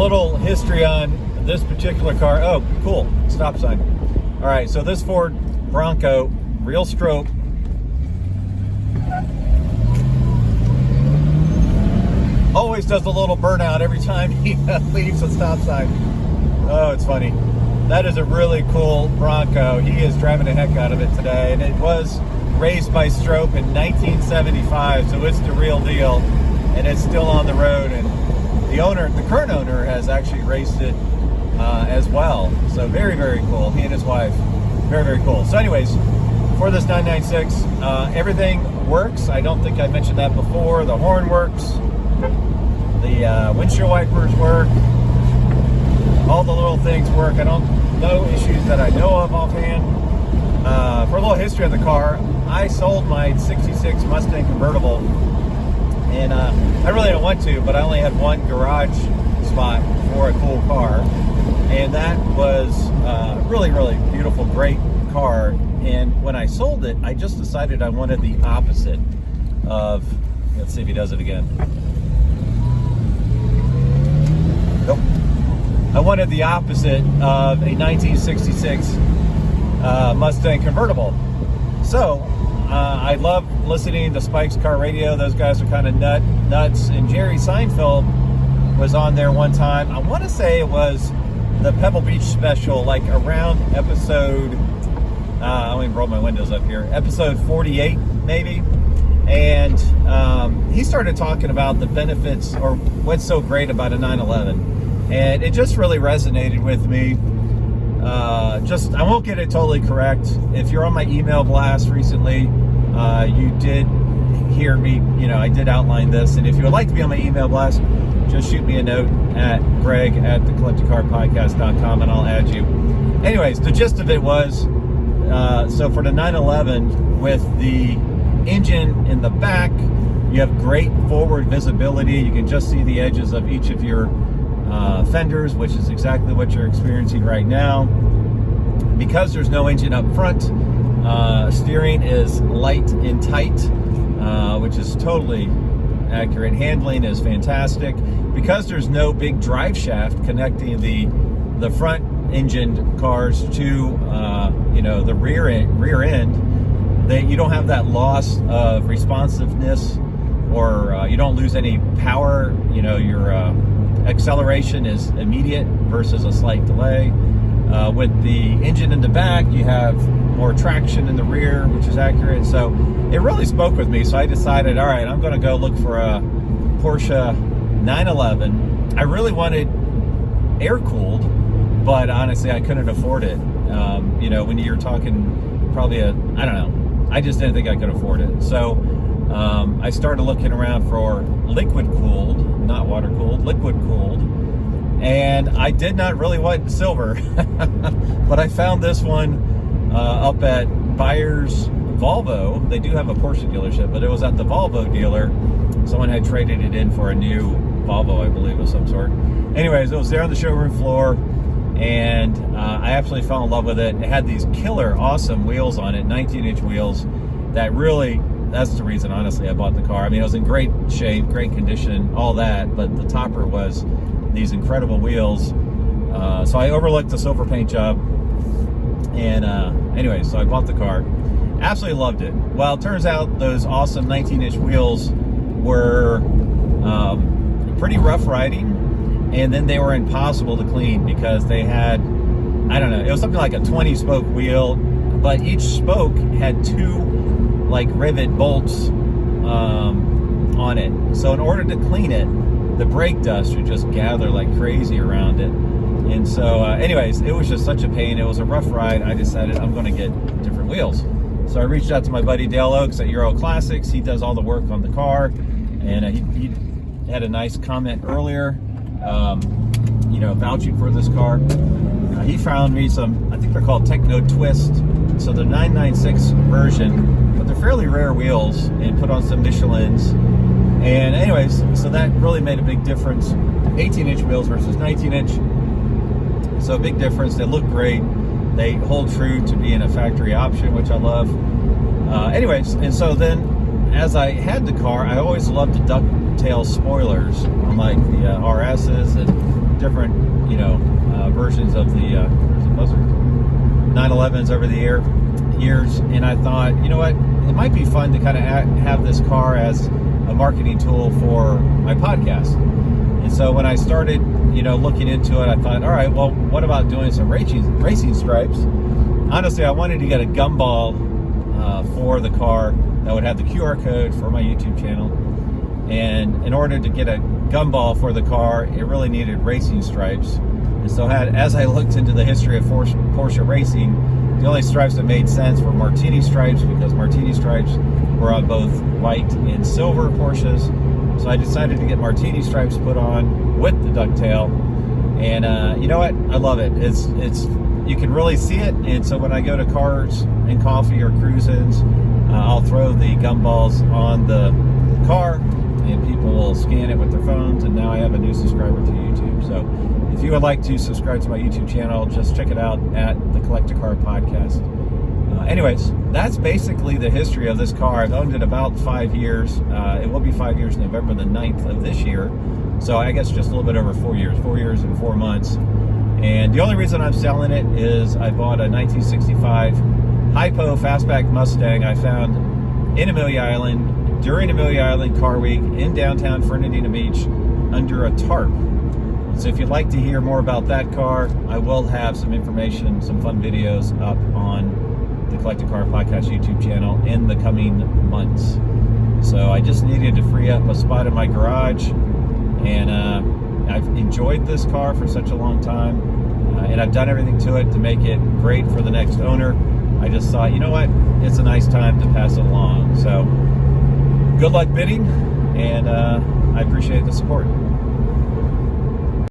little history on this particular car. Oh, cool. Stop sign. All right, so this Ford Bronco, real stroke. Always does a little burnout every time he leaves a stop sign. Oh, it's funny. That is a really cool Bronco. He is driving the heck out of it today, and it was raised by Strope in 1975, so it's the real deal, and it's still on the road. And the current owner, has actually raced it as well. So very, very cool. He and his wife, very, very cool. So, anyways, for this 996, everything works. I don't think I mentioned that before. The horn works. The windshield wipers work. All the little things work. No issues that I know of offhand. For a little history of the car, I sold my 66 Mustang convertible, and I really don't want to, but I only had one garage spot for a cool car, and that was really, really beautiful, great car. And when I sold it, I just decided I wanted the opposite of, let's see if he does it again. Nope. I wanted the opposite of a 1966 Mustang convertible. So I love listening to Spike's Car Radio. Those guys are kind of nuts. And Jerry Seinfeld was on there one time. I want to say it was the Pebble Beach special, like around episode, let me roll my windows up here, episode 48 maybe. And he started talking about the benefits, or what's so great about a 911. And it just really resonated with me. I won't get it totally correct. If you're on my email blast recently, you did hear me, I did outline this. And if you would like to be on my email blast, just shoot me a note at greg@thecollectedcarpodcast.com and I'll add you. Anyways, the gist of it was, so for the 911, with the engine in the back, you have great forward visibility. You can just see the edges of each of your fenders, which is exactly what you're experiencing right now. Because there's no engine up front, steering is light and tight, which is totally accurate. Handling is fantastic. Because there's no big drive shaft connecting the front engined cars to the rear end, that you don't have that loss of responsiveness, or you don't lose any power. Your acceleration is immediate versus a slight delay. With the engine in the back, you have more traction in the rear, which is accurate. So it really spoke with me. So I decided, all right, I'm going to go look for a Porsche 911. I really wanted air-cooled, but honestly, I couldn't afford it. When you're talking probably I don't know. I just didn't think I could afford it. So I started looking around for liquid-cooled, not water-cooled, liquid-cooled. And I did not really want silver, but I found this one up at Buyers Volvo. They do have a Porsche dealership, but it was at the Volvo dealer. Someone had traded it in for a new Volvo, I believe, of some sort. Anyways, it was there on the showroom floor, and I absolutely fell in love with it. It had these killer, awesome wheels on it, 19-inch wheels, that really, that's the reason, honestly, I bought the car. I mean, it was in great shape, great condition, all that, but the topper was these incredible wheels. So I overlooked the silver paint job, and anyway, so I bought the car. Absolutely loved it. Well, it turns out those awesome 19-inch wheels were pretty rough riding, and then they were impossible to clean because they had, I don't know, it was something like a 20-spoke wheel, but each spoke had two like rivet bolts on it. So in order to clean it, the brake dust would just gather like crazy around it. And so anyways, it was just such a pain. It was a rough ride. I decided I'm going to get different wheels. So I reached out to my buddy Dale Oaks at Euro Classics. He does all the work on the car, and he had a nice comment earlier, vouching for this car. He found me some, I think they're called Techno Twist. So the 996 version, but they're fairly rare wheels, and put on some Michelins. And anyways, so that really made a big difference. 18-inch wheels versus 19-inch. So a big difference. They look great. They hold true to being a factory option, which I love. Anyways, and so then as I had the car, I always loved the ducktail spoilers on like the RSs and different, versions of the 911s over the years, and I thought, you know what, it might be fun to kind of have this car as a marketing tool for my podcast. And so when I started, looking into it, I thought, all right, well, what about doing some racing stripes? Honestly, I wanted to get a gumball for the car that would have the QR code for my YouTube channel. And in order to get a gumball for the car, it really needed racing stripes. And so as I looked into the history of Porsche racing, the only stripes that made sense were martini stripes, because martini stripes were on both white and silver Porsches. So I decided to get martini stripes put on with the ducktail. And you know what? I love it. It's you can really see it. And so when I go to Cars and Coffee or cruise-ins, I'll throw the gumballs on the car, and people will scan it with their phones. And now I have a new subscriber to YouTube. So if you would like to subscribe to my YouTube channel, just check it out at the Collect a Car Podcast. Anyways, that's basically the history of this car. I've owned it about 5 years. It will be 5 years November the 9th of this year. So I guess just a little bit over 4 years, 4 years and 4 months. And the only reason I'm selling it is I bought a 1965 Hypo Fastback Mustang I found in Amelia Island during Amelia Island Car Week in downtown Fernandina Beach under a tarp. So if you'd like to hear more about that car, I will have some information, some fun videos up on the Collect a Car Podcast YouTube channel in the coming months. So I just needed to free up a spot in my garage, and I've enjoyed this car for such a long time, and I've done everything to it to make it great for the next owner. I just thought, you know what, it's a nice time to pass it along. So good luck bidding, and I appreciate the support.